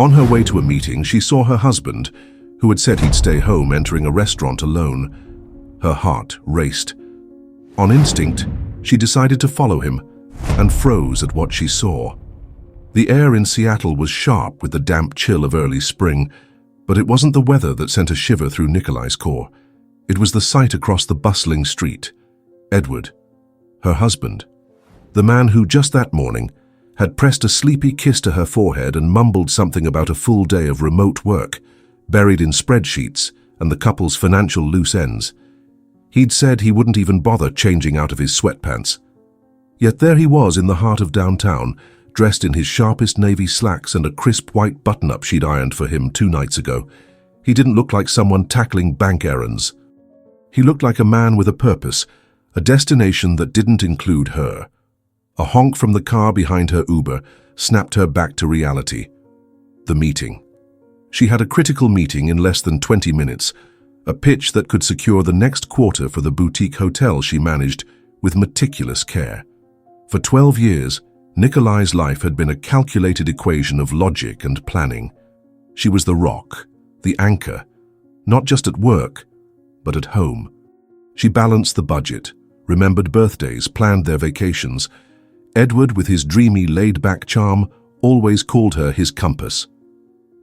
On her way to a meeting, she saw her husband, who had said he'd stay home, entering a restaurant alone. Her heart raced. On instinct, she decided to follow him and froze at what she saw. The air in Seattle was sharp with the damp chill of early spring, but it wasn't the weather that sent a shiver through Nikolai's core. It was the sight across the bustling street. Edward, her husband, the man who just that morning had pressed a sleepy kiss to her forehead and mumbled something about a full day of remote work, buried in spreadsheets and the couple's financial loose ends. He'd said he wouldn't even bother changing out of his sweatpants. Yet there he was in the heart of downtown, dressed in his sharpest navy slacks and a crisp white button-up she'd ironed for him 2 nights ago. He didn't look like someone tackling bank errands. He looked like a man with a purpose, a destination that didn't include her. A honk from the car behind her Uber snapped her back to reality. The meeting. She had a critical meeting in less than 20 minutes, a pitch that could secure the next quarter for the boutique hotel she managed with meticulous care. For 12 years, Nikolai's life had been a calculated equation of logic and planning. She was the rock, the anchor, not just at work, but at home. She balanced the budget, remembered birthdays, planned their vacations. Edward, with his dreamy, laid-back charm, always called her his compass.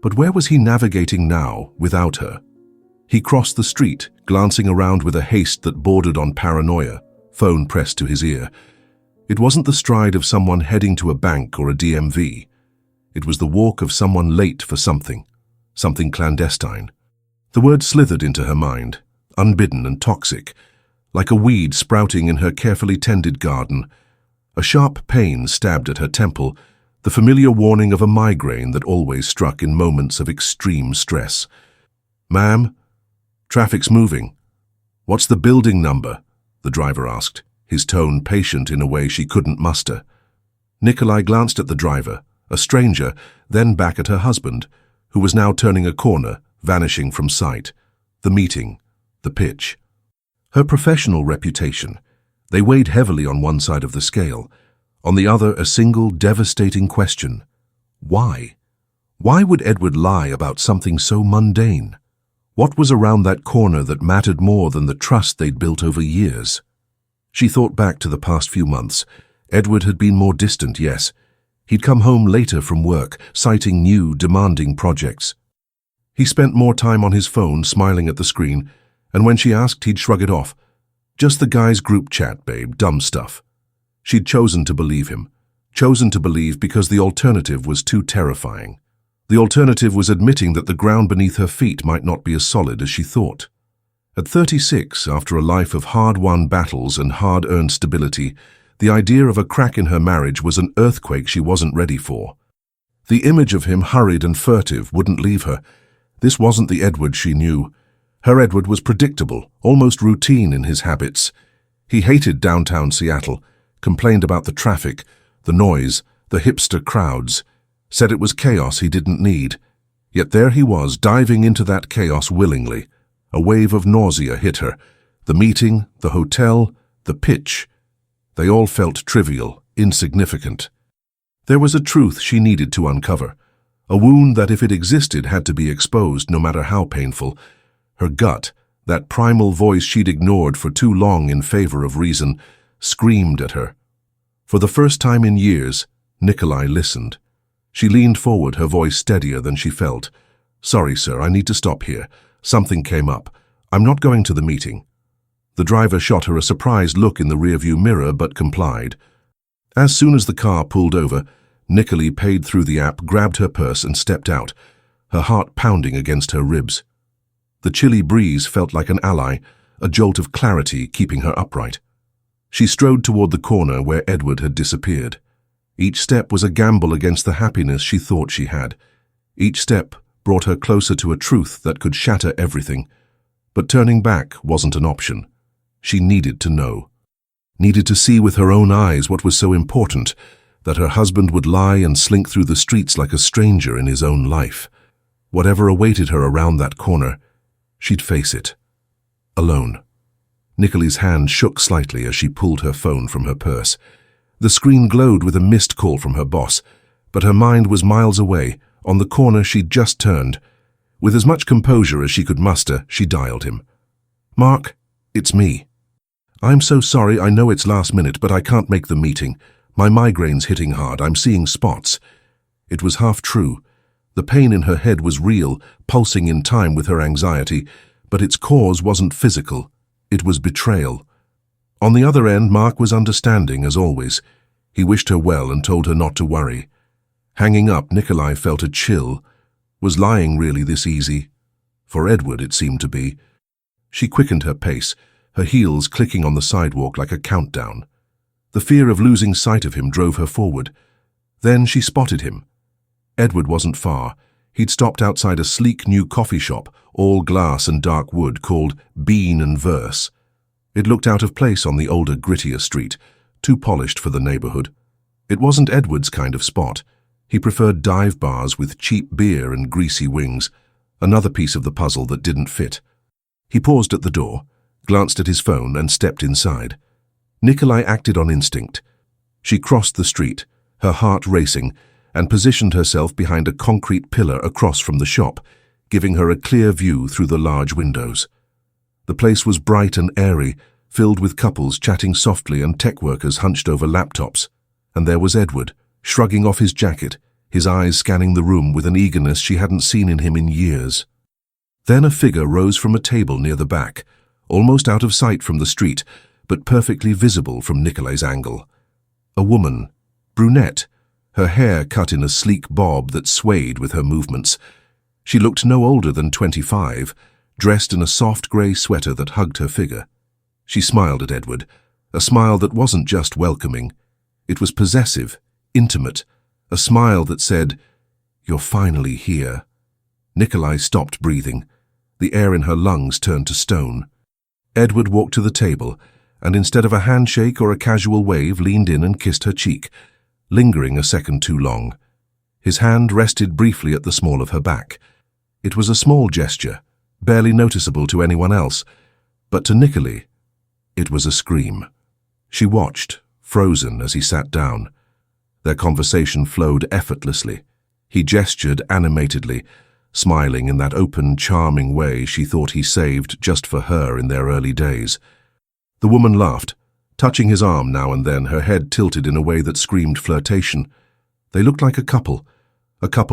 But where was he navigating now without her? He crossed the street, glancing around with a haste that bordered on paranoia, phone pressed to his ear. It wasn't the stride of someone heading to a bank or a DMV. It was the walk of someone late for something clandestine. The word slithered into her mind, unbidden and toxic, like a weed sprouting in her carefully tended garden. A sharp pain stabbed at her temple, the familiar warning of a migraine that always struck in moments of extreme stress. "Ma'am, traffic's moving. What's the building number?" the driver asked, his tone patient in a way she couldn't muster. Nikolai glanced at the driver, a stranger, then back at her husband, who was now turning a corner, vanishing from sight. The meeting, the pitch. Her professional reputation. They weighed heavily on one side of the scale. On the other, a single, devastating question. Why? Why would Edward lie about something so mundane? What was around that corner that mattered more than the trust they'd built over years? She thought back to the past few months. Edward had been more distant, yes. He'd come home later from work, citing new, demanding projects. He spent more time on his phone, smiling at the screen, and when she asked, he'd shrug it off. Just the guy's group chat, babe, dumb stuff. She'd chosen to believe him. Chosen to believe because the alternative was too terrifying. The alternative was admitting that the ground beneath her feet might not be as solid as she thought. At 36, after a life of hard-won battles and hard-earned stability, the idea of a crack in her marriage was an earthquake she wasn't ready for. The image of him, hurried and furtive, wouldn't leave her. This wasn't the Edward she knew. Her Edward was predictable, almost routine in his habits. He hated downtown Seattle, complained about the traffic, the noise, the hipster crowds, said it was chaos he didn't need. Yet there he was, diving into that chaos willingly. A wave of nausea hit her. The meeting, the hotel, the pitch. They all felt trivial, insignificant. There was a truth she needed to uncover. A wound that, if it existed, had to be exposed, no matter how painful. Her gut, that primal voice she'd ignored for too long in favor of reason, screamed at her. For the first time in years, Nikolai listened. She leaned forward, her voice steadier than she felt. "Sorry, sir, I need to stop here. Something came up. I'm not going to the meeting." The driver shot her a surprised look in the rearview mirror, but complied. As soon as the car pulled over, Nikolai paid through the app, grabbed her purse and stepped out, her heart pounding against her ribs. The chilly breeze felt like an ally, a jolt of clarity keeping her upright. She strode toward the corner where Edward had disappeared. Each step was a gamble against the happiness she thought she had. Each step brought her closer to a truth that could shatter everything. But turning back wasn't an option. She needed to know. Needed to see with her own eyes what was so important, that her husband would lie and slink through the streets like a stranger in his own life. Whatever awaited her around that corner, she'd face it. Alone. Nikolai's hand shook slightly as she pulled her phone from her purse. The screen glowed with a missed call from her boss, but her mind was miles away, On the corner she'd just turned. With as much composure as she could muster, she dialed him. "Mark, it's me. I'm so sorry, I know it's last minute, but I can't make the meeting. My migraine's hitting hard, I'm seeing spots." It was half true. The pain in her head was real, pulsing in time with her anxiety, but its cause wasn't physical. It was betrayal. On the other end, Mark was understanding, as always. He wished her well and told her not to worry. Hanging up, Nikolai felt a chill. Was lying really this easy? For Edward, it seemed to be. She quickened her pace, her heels clicking on the sidewalk like a countdown. The fear of losing sight of him drove her forward. Then she spotted him. Edward wasn't far. He'd stopped outside a sleek new coffee shop, all glass and dark wood, called Bean and Verse. It looked out of place on the older, grittier street, too polished for the neighborhood. It wasn't Edward's kind of spot. He preferred dive bars with cheap beer and greasy wings, another piece of the puzzle that didn't fit. He paused at the door, glanced at his phone and stepped inside. Nikolai acted on instinct. She crossed the street, her heart racing, and positioned herself behind a concrete pillar across from the shop, giving her a clear view through the large windows. The place was bright and airy, filled with couples chatting softly and tech workers hunched over laptops. And there was Edward, shrugging off his jacket, his eyes scanning the room with an eagerness she hadn't seen in him in years. Then a figure rose from a table near the back, almost out of sight from the street, but perfectly visible from Nikolai's angle. A woman, brunette, her hair cut in a sleek bob that swayed with her movements. She looked no older than 25, dressed in a soft grey sweater that hugged her figure. She smiled at Edward, a smile that wasn't just welcoming. It was possessive, intimate, a smile that said, "You're finally here." Nikolai stopped breathing. The air in her lungs turned to stone. Edward walked to the table, and instead of a handshake or a casual wave, leaned in and kissed her cheek, lingering a second too long. His hand rested briefly at the small of her back. It was a small gesture, barely noticeable to anyone else, but to Nikolai, it was a scream. She watched, frozen, as he sat down. Their conversation flowed effortlessly. He gestured animatedly, smiling in that open, charming way she thought he saved just for her in their early days. The woman laughed, touching his arm now and then, her head tilted in a way that screamed flirtation. They looked like a couple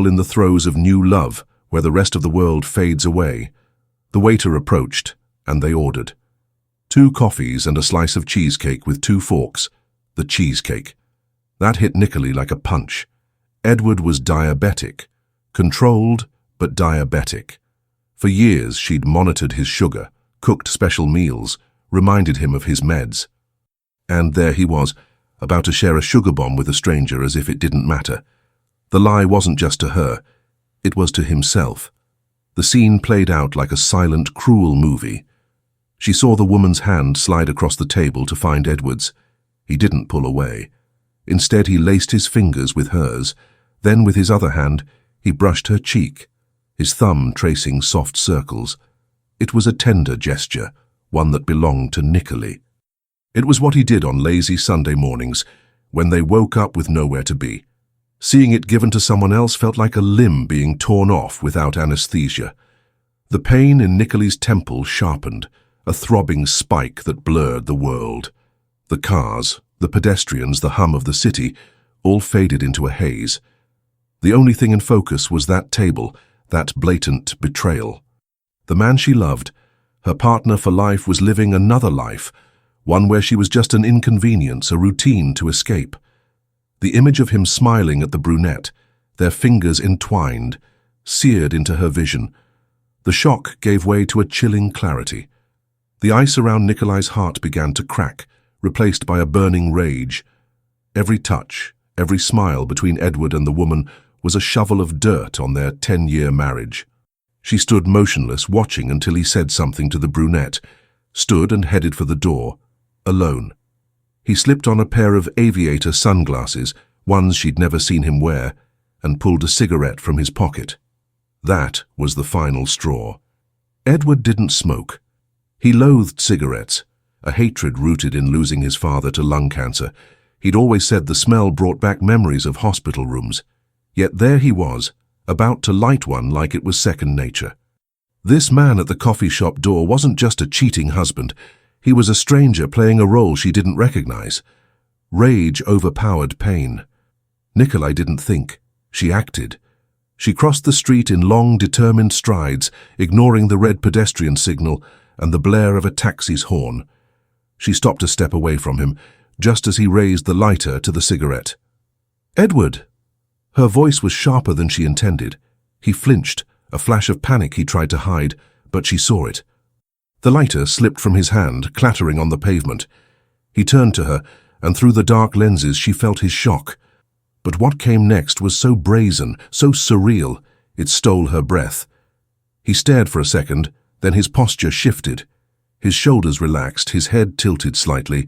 in the throes of new love, where the rest of the world fades away. The waiter approached, and they ordered 2 coffees and a slice of cheesecake with 2 forks. The cheesecake. That hit Nikolai like a punch. Edward was diabetic. Controlled, but diabetic. For years she'd monitored his sugar, cooked special meals, reminded him of his meds. And there he was, about to share a sugar bomb with a stranger as if it didn't matter. The lie wasn't just to her, it was to himself. The scene played out like a silent, cruel movie. She saw the woman's hand slide across the table to find Edward's. He didn't pull away. Instead, he laced his fingers with hers. Then, with his other hand, he brushed her cheek, his thumb tracing soft circles. It was a tender gesture, one that belonged to Nikolai. It was what he did on lazy Sunday mornings, when they woke up with nowhere to be. Seeing it given to someone else felt like a limb being torn off without anesthesia. The pain in Nikolai's temple sharpened, a throbbing spike that blurred the world. The cars, the pedestrians, the hum of the city, all faded into a haze. The only thing in focus was that table, that blatant betrayal. The man she loved, her partner for life, was living another life, one where she was just an inconvenience, a routine to escape. The image of him smiling at the brunette, their fingers entwined, seared into her vision. The shock gave way to a chilling clarity. The ice around Nikolai's heart began to crack, replaced by a burning rage. Every touch, every smile between Edward and the woman was a shovel of dirt on their 10-year marriage. She stood motionless, watching until he said something to the brunette, stood and headed for the door, alone. He slipped on a pair of aviator sunglasses, ones she'd never seen him wear, and pulled a cigarette from his pocket. That was the final straw. Edward didn't smoke. He loathed cigarettes, a hatred rooted in losing his father to lung cancer. He'd always said the smell brought back memories of hospital rooms. Yet there he was, about to light one like it was second nature. This man at the coffee shop door wasn't just a cheating husband. He was a stranger playing a role she didn't recognize. Rage overpowered pain. Nikolai didn't think. She acted. She crossed the street in long, determined strides, ignoring the red pedestrian signal and the blare of a taxi's horn. She stopped a step away from him, just as he raised the lighter to the cigarette. "Edward!" Her voice was sharper than she intended. He flinched, a flash of panic he tried to hide, but she saw it. The lighter slipped from his hand, clattering on the pavement. He turned to her, and through the dark lenses she felt his shock. But what came next was so brazen, so surreal, it stole her breath. He stared for a second, then his posture shifted. His shoulders relaxed, his head tilted slightly,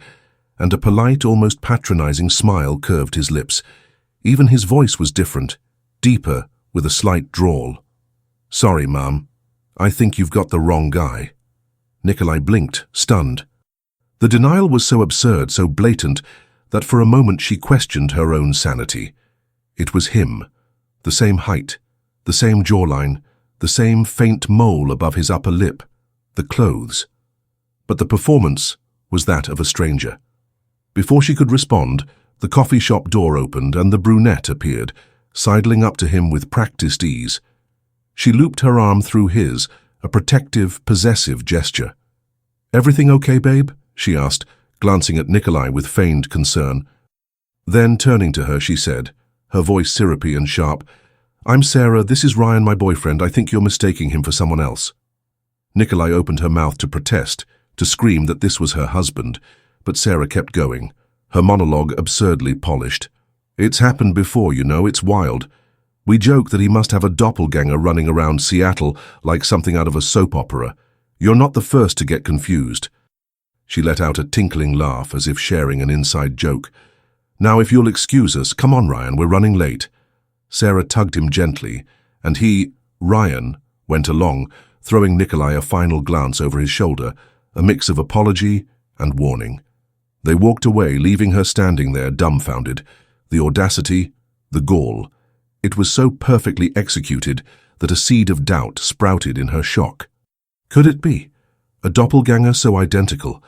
and a polite, almost patronizing smile curved his lips. Even his voice was different, deeper, with a slight drawl. "Sorry, Mom. I think you've got the wrong guy." Nikolai blinked, stunned. The denial was so absurd, so blatant, that for a moment she questioned her own sanity. It was him. The same height, the same jawline, the same faint mole above his upper lip, the clothes. But the performance was that of a stranger. Before she could respond, the coffee shop door opened and the brunette appeared, sidling up to him with practiced ease. She looped her arm through his, a protective, possessive gesture. "Everything okay, babe?" she asked, glancing at Nikolai with feigned concern. Then, turning to her, she said, her voice syrupy and sharp, "I'm Sarah, this is Ryan, my boyfriend. I think you're mistaking him for someone else." Nikolai opened her mouth to protest, to scream that this was her husband, but Sarah kept going, her monologue absurdly polished. "It's happened before, you know, it's wild. We joke that he must have a doppelganger running around Seattle like something out of a soap opera. You're not the first to get confused." She let out a tinkling laugh as if sharing an inside joke. "Now, if you'll excuse us, come on, Ryan, we're running late." Sarah tugged him gently, and he, Ryan, went along, throwing Nikolai a final glance over his shoulder, a mix of apology and warning. They walked away, leaving her standing there dumbfounded. The audacity, the gall. It was so perfectly executed that a seed of doubt sprouted in her shock. Could it be? A doppelganger so identical?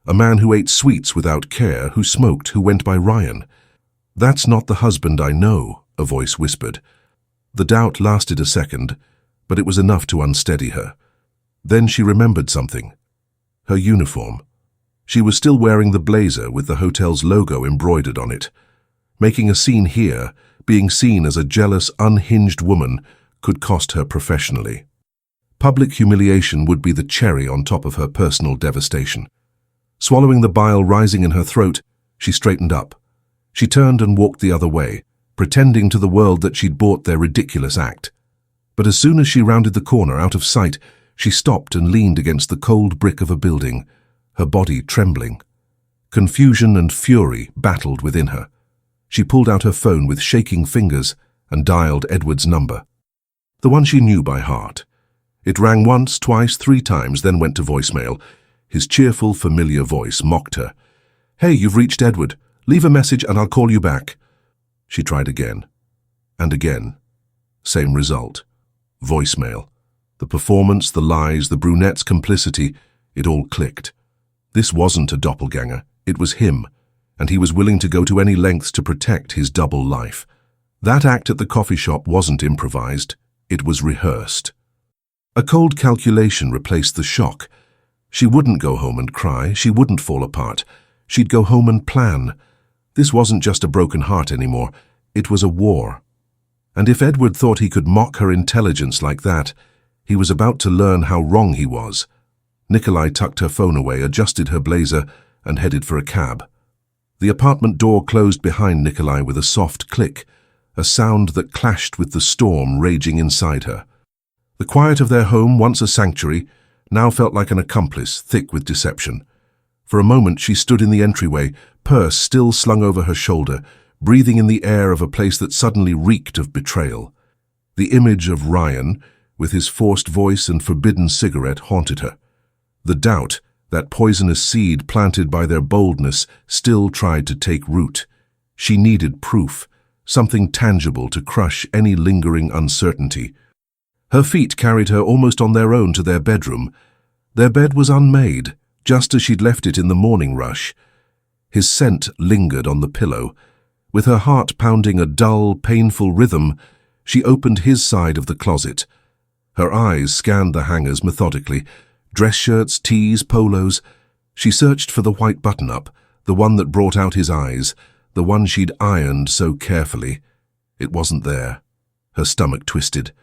A man who ate sweets without care, who smoked, who went by Ryan? "That's not the husband I know," a voice whispered. The doubt lasted a second, but it was enough to unsteady her. Then she remembered something. Her uniform. She was still wearing the blazer with the hotel's logo embroidered on it. Making a scene here, being seen as a jealous, unhinged woman, could cost her professionally. Public humiliation would be the cherry on top of her personal devastation. Swallowing the bile rising in her throat, she straightened up. She turned and walked the other way, pretending to the world that she'd bought their ridiculous act. But as soon as she rounded the corner out of sight, she stopped and leaned against the cold brick of a building, her body trembling. Confusion and fury battled within her. She pulled out her phone with shaking fingers and dialed Edward's number. The one she knew by heart. It rang once, twice, 3 times, then went to voicemail. His cheerful, familiar voice mocked her. "Hey, you've reached Edward. Leave a message and I'll call you back." She tried again. And again. Same result. Voicemail. The performance, the lies, the brunette's complicity, it all clicked. This wasn't a doppelganger. It was him, and he was willing to go to any lengths to protect his double life. That act at the coffee shop wasn't improvised. It was rehearsed. A cold calculation replaced the shock. She wouldn't go home and cry. She wouldn't fall apart. She'd go home and plan. This wasn't just a broken heart anymore. It was a war. And if Edward thought he could mock her intelligence like that, he was about to learn how wrong he was. Nikolai tucked her phone away, adjusted her blazer, and headed for a cab. The apartment door closed behind Nikolai with a soft click, a sound that clashed with the storm raging inside her. The quiet of their home, once a sanctuary, now felt like an accomplice, thick with deception. For a moment she stood in the entryway, purse still slung over her shoulder, breathing in the air of a place that suddenly reeked of betrayal. The image of Ryan, with his forced voice and forbidden cigarette, haunted her. The doubt, that poisonous seed planted by their boldness, still tried to take root. She needed proof, something tangible to crush any lingering uncertainty. Her feet carried her almost on their own to their bedroom. Their bed was unmade, just as she'd left it in the morning rush. His scent lingered on the pillow. With her heart pounding a dull, painful rhythm, she opened his side of the closet. Her eyes scanned the hangers methodically. Dress shirts, tees, polos. She searched for the white button-up, the one that brought out his eyes, the one she'd ironed so carefully. It wasn't there. Her stomach twisted.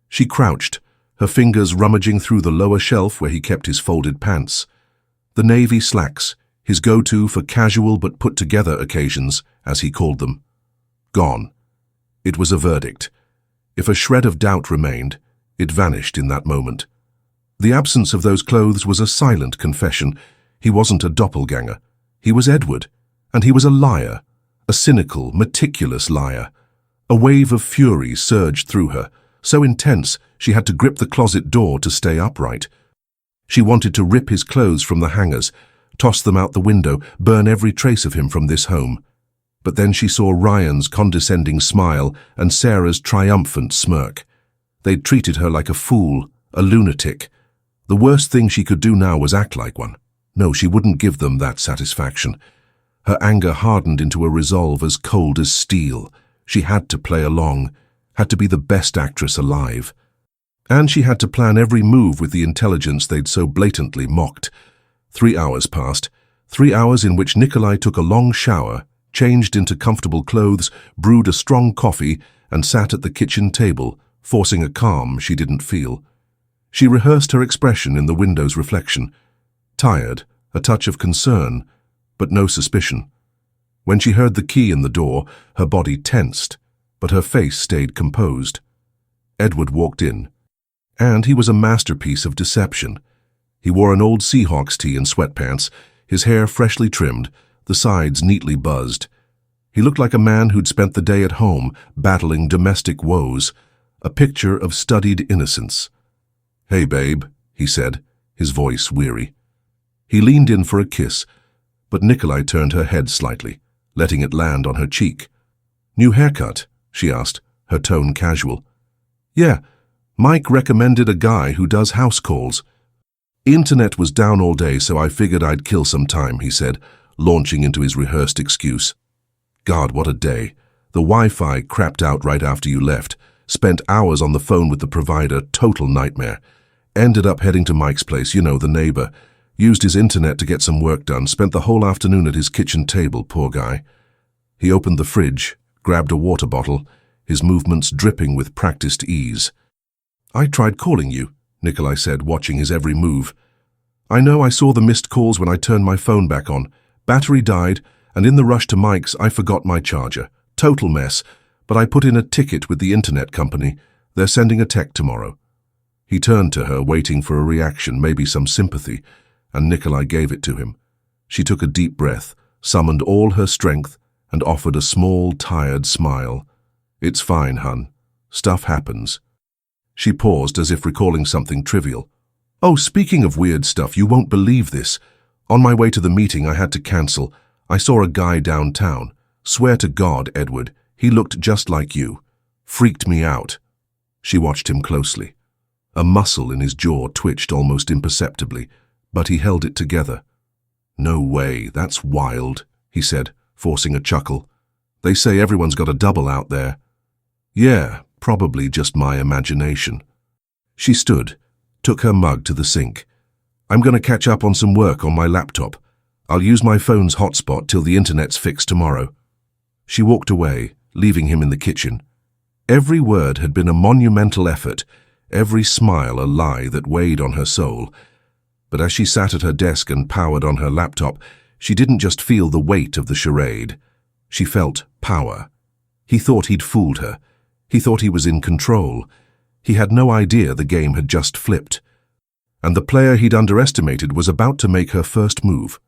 She crouched, her fingers rummaging through the lower shelf where he kept his folded pants. The navy slacks, his go-to for casual but put-together occasions, as he called them. Gone. It was a verdict. If a shred of doubt remained, it vanished in that moment. The absence of those clothes was a silent confession. He wasn't a doppelganger. He was Edward, and he was a liar, a cynical, meticulous liar. A wave of fury surged through her, so intense she had to grip the closet door to stay upright. She wanted to rip his clothes from the hangers, toss them out the window, burn every trace of him from this home. But then she saw Ryan's condescending smile and Sarah's triumphant smirk. They'd treated her like a fool, a lunatic. The worst thing she could do now was act like one. No, she wouldn't give them that satisfaction. Her anger hardened into a resolve as cold as steel. She had to play along, had to be the best actress alive. And she had to plan every move with the intelligence they'd so blatantly mocked. 3 hours passed, 3 hours in which Nikolai took a long shower, changed into comfortable clothes, brewed a strong coffee, and sat at the kitchen table, forcing a calm she didn't feel. She rehearsed her expression in the window's reflection. Tired, a touch of concern, but no suspicion. When she heard the key in the door, her body tensed, but her face stayed composed. Edward walked in, and he was a masterpiece of deception. He wore an old Seahawks tee and sweatpants, his hair freshly trimmed, the sides neatly buzzed. He looked like a man who'd spent the day at home, battling domestic woes, a picture of studied innocence. "Hey, babe," he said, his voice weary. He leaned in for a kiss, but Nikolai turned her head slightly, letting it land on her cheek. "New haircut?" she asked, her tone casual. "Yeah, Mike recommended a guy who does house calls." "Internet was down all day, so I figured I'd kill some time," he said, launching into his rehearsed excuse. "God, what a day. The Wi-Fi crapped out right after you left. Spent hours on the phone with the provider, total nightmare. Ended up heading to Mike's place, you know, the neighbor. Used his internet to get some work done, spent the whole afternoon at his kitchen table, poor guy." He opened the fridge, grabbed a water bottle, his movements dripping with practiced ease. "I tried calling you," Nikolai said, watching his every move. "I know I saw the missed calls when I turned my phone back on. Battery died, and in the rush to Mike's, I forgot my charger. Total mess, but I put in a ticket with the internet company. They're sending a tech tomorrow." He turned to her, waiting for a reaction, maybe some sympathy, and Nikolai gave it to him. She took a deep breath, summoned all her strength, and offered a small, tired smile. "It's fine, hun. Stuff happens." She paused as if recalling something trivial. "Oh, speaking of weird stuff, you won't believe this. On my way to the meeting, I had to cancel. I saw a guy downtown. Swear to God, Edward, he looked just like you. Freaked me out." She watched him closely. A muscle in his jaw twitched almost imperceptibly, but he held it together. "No way, that's wild," he said, forcing a chuckle. "They say everyone's got a double out there." "Yeah, probably just my imagination." She stood, took her mug to the sink. "I'm going to catch up on some work on my laptop. I'll use my phone's hotspot till the internet's fixed tomorrow." She walked away, leaving him in the kitchen. Every word had been a monumental effort, every smile a lie that weighed on her soul. But as she sat at her desk and powered on her laptop, she didn't just feel the weight of the charade. She felt power. He thought he'd fooled her. He thought he was in control. He had no idea the game had just flipped. And the player he'd underestimated was about to make her first move.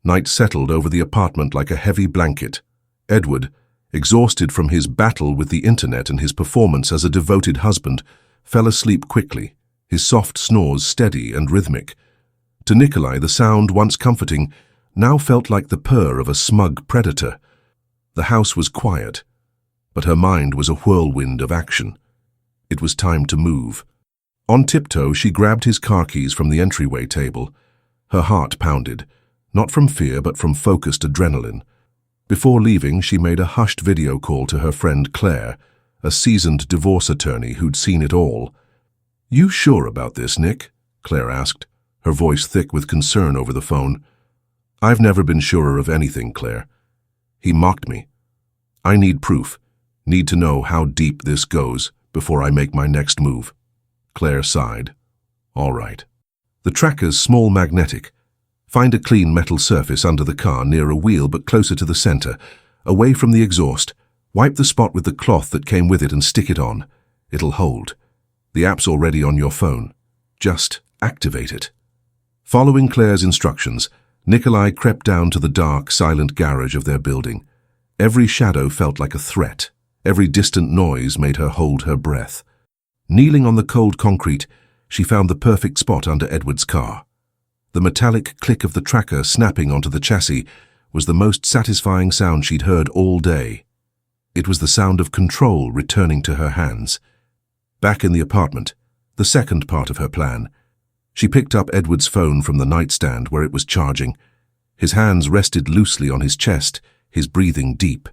Night settled over the apartment like a heavy blanket. Edward, exhausted from his battle with the internet and his performance as a devoted husband, fell asleep quickly, his soft snores steady and rhythmic. To Nikolai, the sound, once comforting, now felt like the purr of a smug predator. The house was quiet. but her mind was a whirlwind of action. It was time to move. On tiptoe, she grabbed his car keys from the entryway table. Her heart pounded, not from fear but from focused adrenaline. Before leaving, she made a hushed video call to her friend Claire, a seasoned divorce attorney who'd seen it all. "You sure about this, Nick?" Claire asked, her voice thick with concern over the phone. "I've never been surer of anything, Claire. He mocked me. I need proof, need to know how deep this goes before I make my next move." Claire sighed. "All right." The tracker's small magnetic. Find a clean metal surface under the car near a wheel but closer to the center, away from the exhaust. Wipe the spot with the cloth that came with it and stick it on. It'll hold. The app's already on your phone. Just activate it. Following Claire's instructions, Nikolai crept down to the dark, silent garage of their building. Every shadow felt like a threat. Every distant noise made her hold her breath. Kneeling on the cold concrete, she found the perfect spot under Edward's car. The metallic click of the tracker snapping onto the chassis was the most satisfying sound she'd heard all day. It was the sound of control returning to her hands. Back in the apartment, the second part of her plan, she picked up Edward's phone from the nightstand where it was charging. His hands rested loosely on his chest, his breathing deep.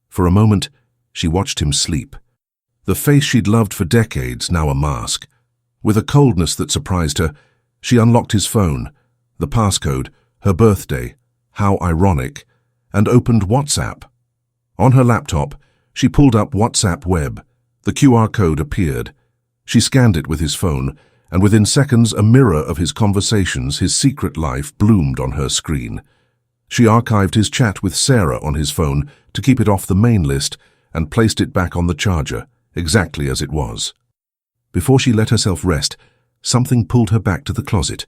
For a moment, she watched him sleep. The face she'd loved for decades, now a mask. With a coldness that surprised her, she unlocked his phone, the passcode, her birthday, how ironic, and opened WhatsApp. On her laptop, she pulled up WhatsApp Web. The QR code appeared. She scanned it with his phone, and within seconds a mirror of his conversations, his secret life, bloomed on her screen. She archived his chat with Sarah on his phone to keep it off the main list and placed it back on the charger, exactly as it was. Before she let herself rest, something pulled her back to the closet.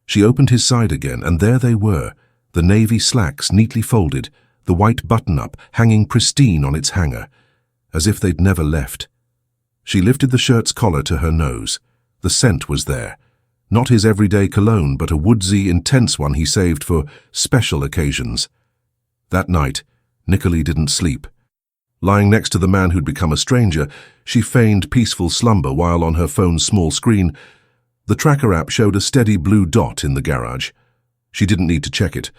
She opened his side again, and there they were, the navy slacks neatly folded, the white button-up hanging pristine on its hanger, as if they'd never left. She lifted the shirt's collar to her nose. The scent was there. Not his everyday cologne, but a woodsy, intense one he saved for special occasions. That night, Nikolai didn't sleep. Lying next to the man who'd become a stranger, she feigned peaceful slumber while on her phone's small screen, the tracker app showed a steady blue dot in the garage. She didn't need to check it.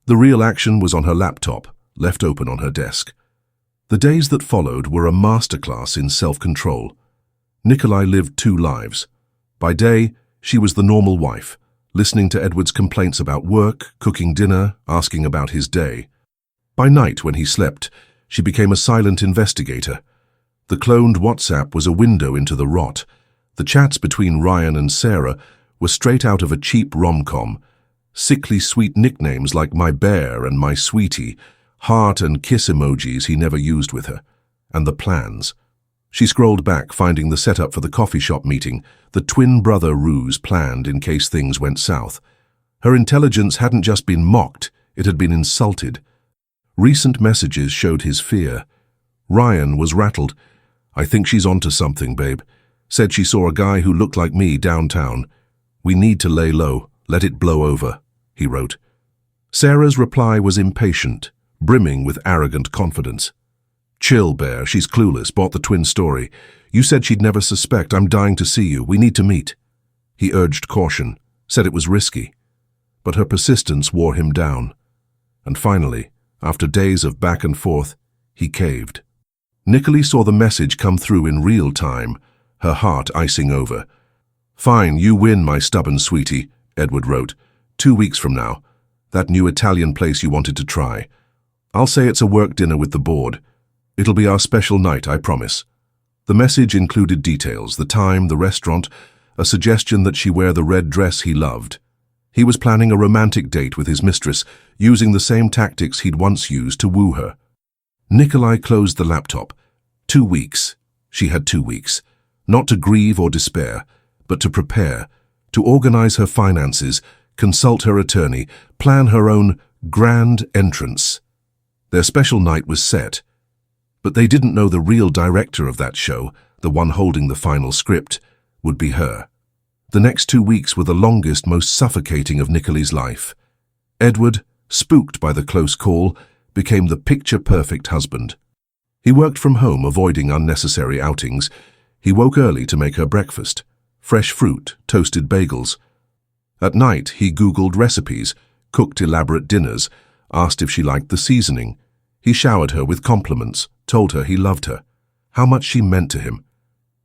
The real action was on her laptop, left open on her desk. The days that followed were a masterclass in self-control. Nikolai lived two lives. By day, she was the normal wife, listening to Edward's complaints about work, cooking dinner, asking about his day. By night, when he slept, she became a silent investigator. The cloned WhatsApp was a window into the rot. The chats between Ryan and Sarah were straight out of a cheap rom-com. Sickly sweet nicknames like my bear and my sweetie, heart and kiss emojis he never used with her, and the plans. She scrolled back, finding the setup for the coffee shop meeting, the twin brother ruse planned in case things went south. Her intelligence hadn't just been mocked, it had been insulted. Recent messages showed his fear. Ryan was rattled. "I think she's onto something, babe. Said she saw a guy who looked like me downtown. We need to lay low, let it blow over," he wrote. Sarah's reply was impatient, brimming with arrogant confidence. "Chill, Bear, she's clueless, bought the twin story. You said she'd never suspect. I'm dying to see you. We need to meet." He urged caution, said it was risky. But her persistence wore him down. And finally, after days of back and forth, he caved. Nikolai saw the message come through in real time, her heart icing over. "Fine, you win, my stubborn sweetie," Edward wrote. 2 weeks from now. That new Italian place you wanted to try. I'll say it's a work dinner with the board. It'll be our special night, I promise." The message included details, the time, the restaurant, a suggestion that she wear the red dress he loved. He was planning a romantic date with his mistress, using the same tactics he'd once used to woo her. Nikolai closed the laptop. 2 weeks. She had 2 weeks. Not to grieve or despair, but to prepare, to organize her finances, consult her attorney, plan her own grand entrance. Their special night was set, but they didn't know the real director of that show, the one holding the final script, would be her. The next 2 weeks were the longest, most suffocating of Nikolai's life. Edward, spooked by the close call, became the picture-perfect husband. He worked from home, avoiding unnecessary outings. He woke early to make her breakfast. Fresh fruit, toasted bagels. At night, he Googled recipes, cooked elaborate dinners, asked if she liked the seasoning. He showered her with compliments, told her he loved her, how much she meant to him.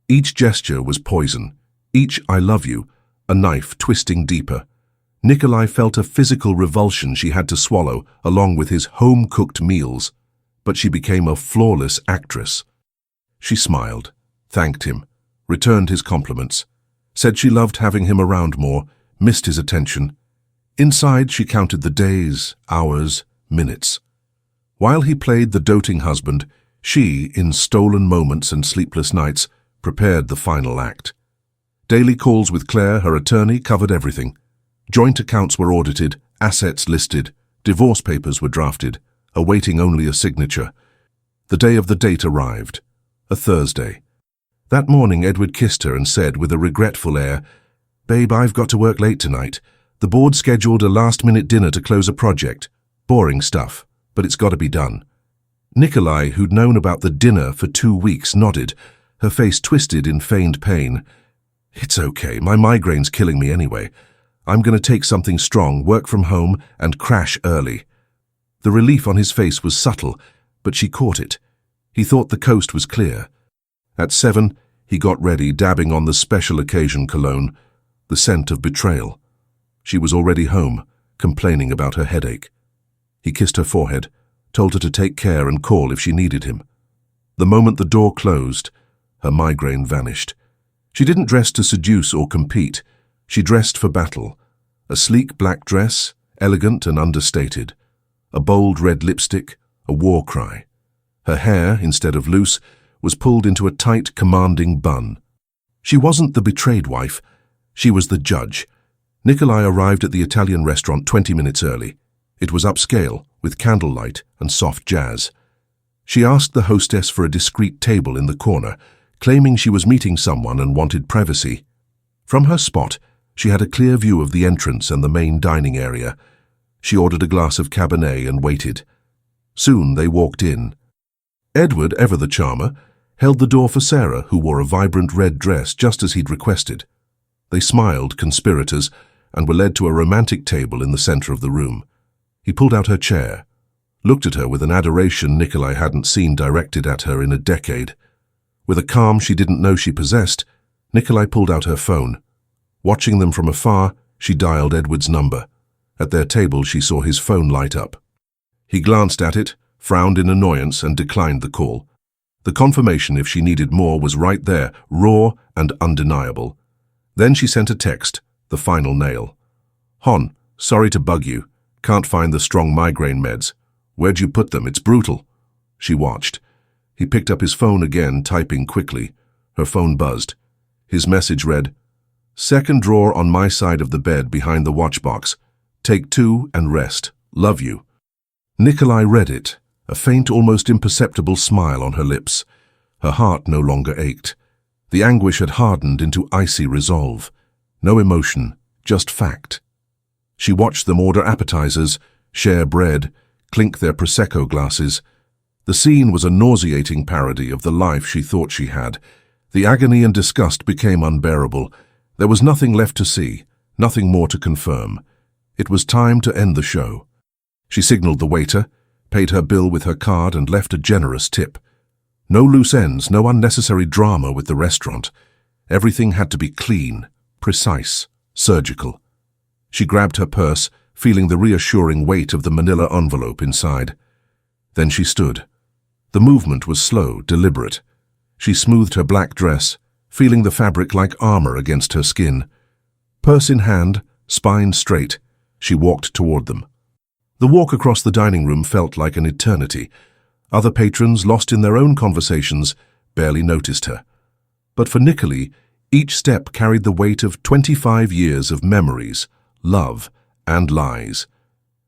Each gesture was poison, each "I love you," a knife twisting deeper. Nikolai felt a physical revulsion she had to swallow, along with his home-cooked meals. But she became a flawless actress. She smiled, thanked him, returned his compliments, said she loved having him around more, missed his attention. Inside, she counted the days, hours, minutes. While he played the doting husband, she, in stolen moments and sleepless nights, prepared the final act. Daily calls with Claire, her attorney, covered everything. Joint accounts were audited, assets listed, divorce papers were drafted, awaiting only a signature. The day of the date arrived, a Thursday. That morning, Edward kissed her and said with a regretful air, "Babe, I've got to work late tonight. The board scheduled a last-minute dinner to close a project. Boring stuff, but it's got to be done." Nikolai, who'd known about the dinner for 2 weeks, nodded, her face twisted in feigned pain. "It's okay, my migraine's killing me anyway. I'm going to take something strong, work from home, and crash early." The relief on his face was subtle, but she caught it. He thought the coast was clear. At 7, he got ready, dabbing on the special occasion cologne, the scent of betrayal. She was already home, complaining about her headache. He kissed her forehead, told her to take care and call if she needed him. The moment the door closed, her migraine vanished. She didn't dress to seduce or compete. She dressed for battle. A sleek black dress, elegant and understated. A bold red lipstick, a war cry. Her hair, instead of loose, was pulled into a tight, commanding bun. She wasn't the betrayed wife. She was the judge. Nikolai arrived at the Italian restaurant 20 minutes early. It was upscale, with candlelight and soft jazz. She asked the hostess for a discreet table in the corner, claiming she was meeting someone and wanted privacy. From her spot, she had a clear view of the entrance and the main dining area. She ordered a glass of Cabernet and waited. Soon they walked in. Edward, ever the charmer, held the door for Sarah, who wore a vibrant red dress just as he'd requested. They smiled, conspirators, and were led to a romantic table in the center of the room. He pulled out her chair, looked at her with an adoration Nikolai hadn't seen directed at her in a decade. With a calm she didn't know she possessed, Nikolai pulled out her phone. Watching them from afar, she dialed Edward's number. At their table, she saw his phone light up. He glanced at it, frowned in annoyance, and declined the call. The confirmation, if she needed more, was right there, raw and undeniable. Then she sent a text, the final nail. "Hon, sorry to bug you. Can't find the strong migraine meds. Where'd you put them? It's brutal." She watched. He picked up his phone again, typing quickly. Her phone buzzed. His message read, "Second drawer on my side of the bed behind the watch box. Take 2 and rest. Love you." Nikolai read it, a faint, almost imperceptible smile on her lips. Her heart no longer ached. The anguish had hardened into icy resolve. No emotion, just fact. She watched them order appetizers, share bread, clink their Prosecco glasses. The scene was a nauseating parody of the life she thought she had. The agony and disgust became unbearable. There was nothing left to see, nothing more to confirm. It was time to end the show. She signaled the waiter, paid her bill with her card, and left a generous tip. No loose ends, no unnecessary drama with the restaurant. Everything had to be clean, precise, surgical. She grabbed her purse, feeling the reassuring weight of the manila envelope inside. Then she stood. The movement was slow, deliberate. She smoothed her black dress, feeling the fabric like armor against her skin. Purse in hand, spine straight, she walked toward them. The walk across the dining room felt like an eternity. Other patrons, lost in their own conversations, barely noticed her. But for Nikolai, each step carried the weight of 25 years of memories, love, and lies.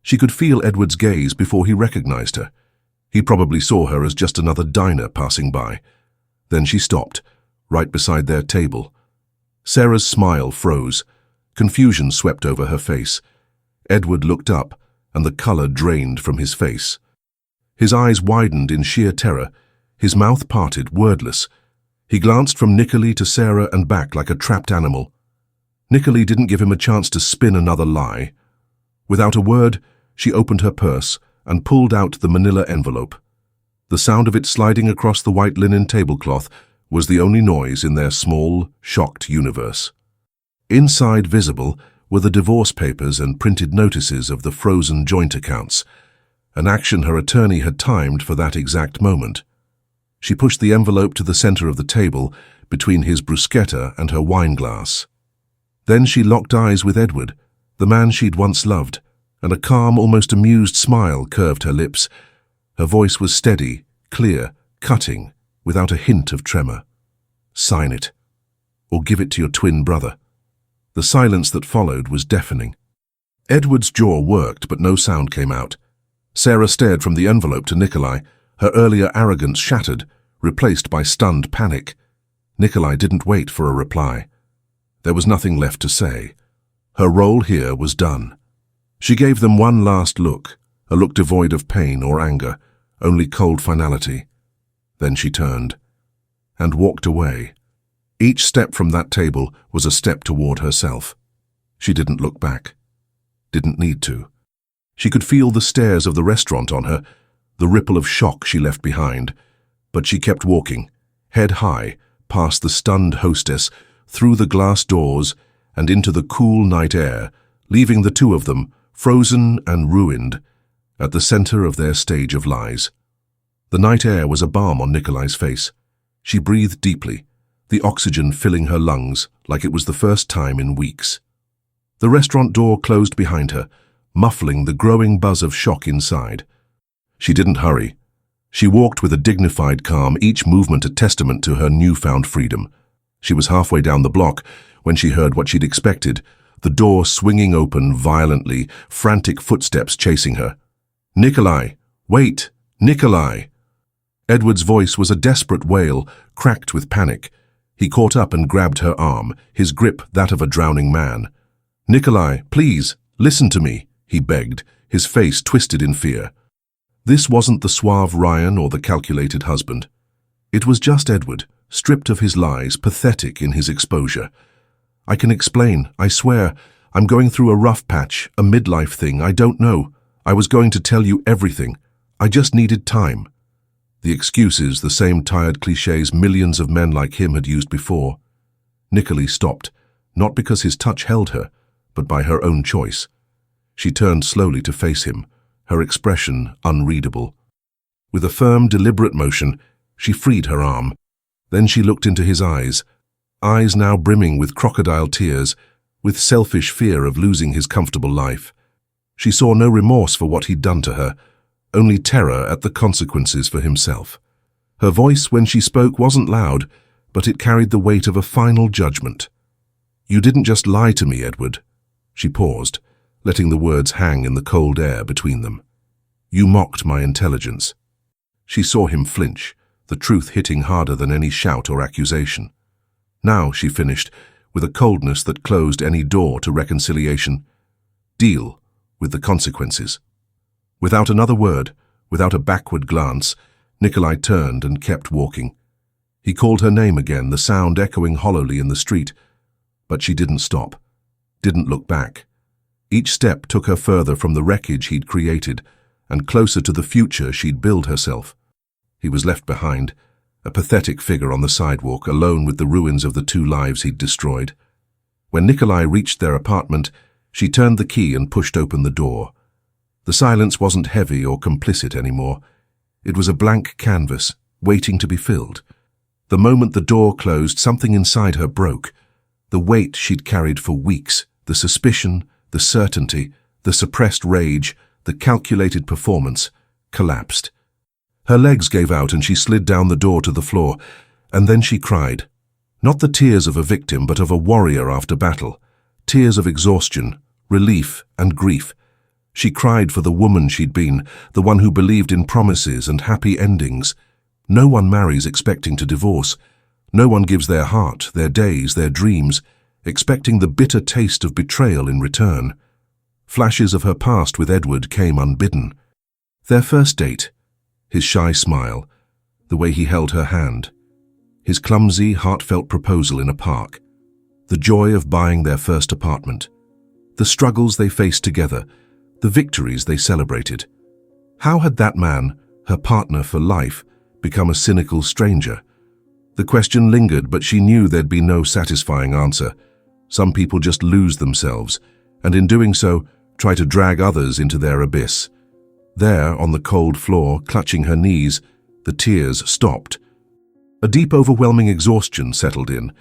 She could feel Edward's gaze before he recognized her. He probably saw her as just another diner passing by. Then she stopped, right beside their table. Sarah's smile froze. Confusion swept over her face. Edward looked up, and the color drained from his face. His eyes widened in sheer terror. his mouth parted, wordless. He glanced from Nicolai to Sarah and back like a trapped animal. Nicolai didn't give him a chance to spin another lie. Without a word, she opened her purse and pulled out the manila envelope. The sound of it sliding across the white linen tablecloth was the only noise in their small, shocked universe. Inside, visible, were the divorce papers and printed notices of the frozen joint accounts, an action her attorney had timed for that exact moment. She pushed the envelope to the center of the table, between his bruschetta and her wine glass. Then she locked eyes with Edward, the man she'd once loved, and a calm, almost amused smile curved her lips. Her voice was steady, clear, cutting, without a hint of tremor. "Sign it, or give it to your twin brother." The silence that followed was deafening. Edward's jaw worked, but no sound came out. Sarah stared from the envelope to Nicolai, her earlier arrogance shattered, replaced by stunned panic. Nicolai didn't wait for a reply. There was nothing left to say. Her role here was done. She gave them one last look, a look devoid of pain or anger, only cold finality. Then she turned and walked away. Each step from that table was a step toward herself. She didn't look back. Didn't need to. She could feel the stares of the restaurant on her, the ripple of shock she left behind. But she kept walking, head high, past the stunned hostess, through the glass doors and into the cool night air, leaving the two of them, frozen and ruined, at the center of their stage of lies. The night air was a balm on Nicolai's face. She breathed deeply, the oxygen filling her lungs like it was the first time in weeks. The restaurant door closed behind her, muffling the growing buzz of shock inside. She didn't hurry. She walked with a dignified calm, each movement a testament to her newfound freedom. She was halfway down the block when she heard what she'd expected, the door swinging open violently, frantic footsteps chasing her. "Nicolai! Wait! Nicolai!" Edward's voice was a desperate wail, cracked with panic. He caught up and grabbed her arm, his grip that of a drowning man. "Nicolai, please, listen to me," he begged, his face twisted in fear. This wasn't the suave Ryan or the calculated husband. It was just Edward, stripped of his lies, pathetic in his exposure. "I can explain, I swear. I'm going through a rough patch, a midlife thing, I don't know. I was going to tell you everything. I just needed time." The excuses, the same tired cliches millions of men like him had used before. Nicolai stopped, not because his touch held her, but by her own choice. She turned slowly to face him, her expression unreadable. With a firm, deliberate motion, she freed her arm. Then she looked into his eyes now brimming with crocodile tears, with selfish fear of losing his comfortable life. She saw no remorse for what he'd done to her, only terror at the consequences for himself. Her voice, when she spoke, wasn't loud, but it carried the weight of a final judgment. "You didn't just lie to me, Edward." She paused, letting the words hang in the cold air between them. "You mocked my intelligence." She saw him flinch, the truth hitting harder than any shout or accusation. "Now," she finished, with a coldness that closed any door to reconciliation, "deal with the consequences." Without another word, without a backward glance, Nicolai turned and kept walking. He called her name again, the sound echoing hollowly in the street. But she didn't stop, didn't look back. Each step took her further from the wreckage he'd created and closer to the future she'd built herself. He was left behind, a pathetic figure on the sidewalk, alone with the ruins of the two lives he'd destroyed. When Nicolai reached their apartment, she turned the key and pushed open the door. The silence wasn't heavy or complicit anymore. It was a blank canvas, waiting to be filled. The moment the door closed, something inside her broke. The weight she'd carried for weeks, the suspicion, the certainty, the suppressed rage, the calculated performance, collapsed. Her legs gave out and she slid down the door to the floor, and then she cried. Not the tears of a victim, but of a warrior after battle. Tears of exhaustion, relief, and grief. She cried for the woman she'd been, the one who believed in promises and happy endings. No one marries expecting to divorce. No one gives their heart, their days, their dreams, expecting the bitter taste of betrayal in return. Flashes of her past with Edward came unbidden. Their first date, his shy smile, the way he held her hand, his clumsy, heartfelt proposal in a park, the joy of buying their first apartment, the struggles they faced together, the victories they celebrated. How had that man, her partner for life, become a cynical stranger? The question lingered, but she knew there'd be no satisfying answer. Some people just lose themselves, and in doing so, try to drag others into their abyss. There, on the cold floor, clutching her knees, the tears stopped. A deep, overwhelming exhaustion settled in.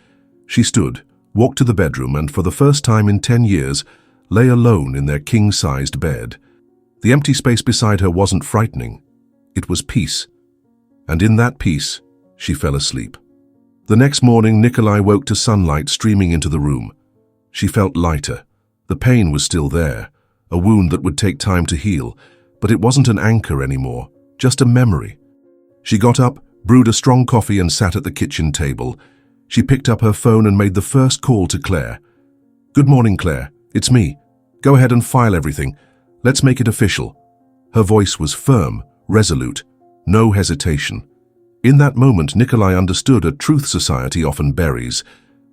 She stood, walked to the bedroom, and for the first time in 10 years, lay alone in their king-sized bed. The empty space beside her wasn't frightening. It was peace. And in that peace, she fell asleep. The next morning, Nikolai woke to sunlight streaming into the room. She felt lighter. The pain was still there, a wound that would take time to heal, but it wasn't an anchor anymore, just a memory. She got up, brewed a strong coffee, and sat at the kitchen table. She picked up her phone and made the first call to Claire. "Good morning, Claire. It's me. Go ahead and file everything. Let's make it official." Her voice was firm, resolute, no hesitation. In that moment, Nikolai understood a truth society often buries.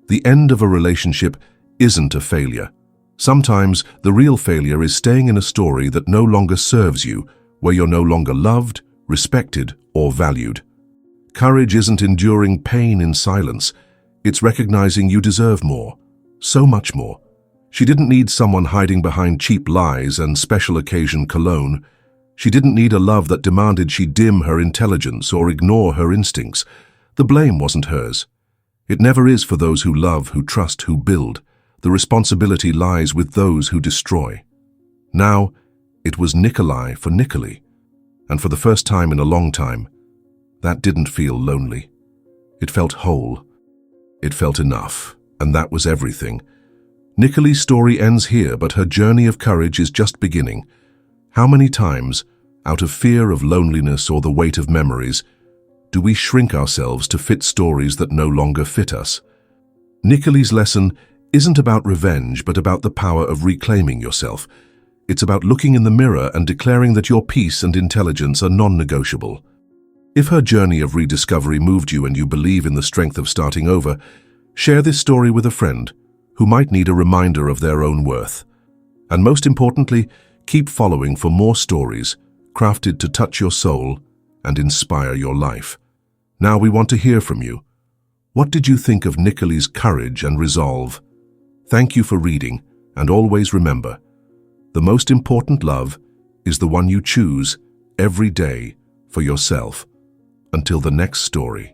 The end of a relationship isn't a failure. Sometimes the real failure is staying in a story that no longer serves you, where you're no longer loved, respected, or valued. Courage isn't enduring pain in silence. It's recognizing you deserve more, so much more. She didn't need someone hiding behind cheap lies and special occasion cologne. She didn't need a love that demanded she dim her intelligence or ignore her instincts. The blame wasn't hers. It never is for those who love, who trust, who build. The responsibility lies with those who destroy. Now, it was Nikolai for Nikoli, and for the first time in a long time, that didn't feel lonely. It felt whole. It felt enough, and that was everything. Nikoli's story ends here, but her journey of courage is just beginning. How many times, out of fear of loneliness or the weight of memories, do we shrink ourselves to fit stories that no longer fit us? Nikoli's lesson isn't about revenge, but about the power of reclaiming yourself. It's about looking in the mirror and declaring that your peace and intelligence are non-negotiable. If her journey of rediscovery moved you and you believe in the strength of starting over, share this story with a friend who might need a reminder of their own worth. And most importantly, keep following for more stories crafted to touch your soul and inspire your life. Now we want to hear from you. What did you think of Nikoli's courage and resolve? Thank you for reading, and always remember, the most important love is the one you choose every day for yourself. Until the next story.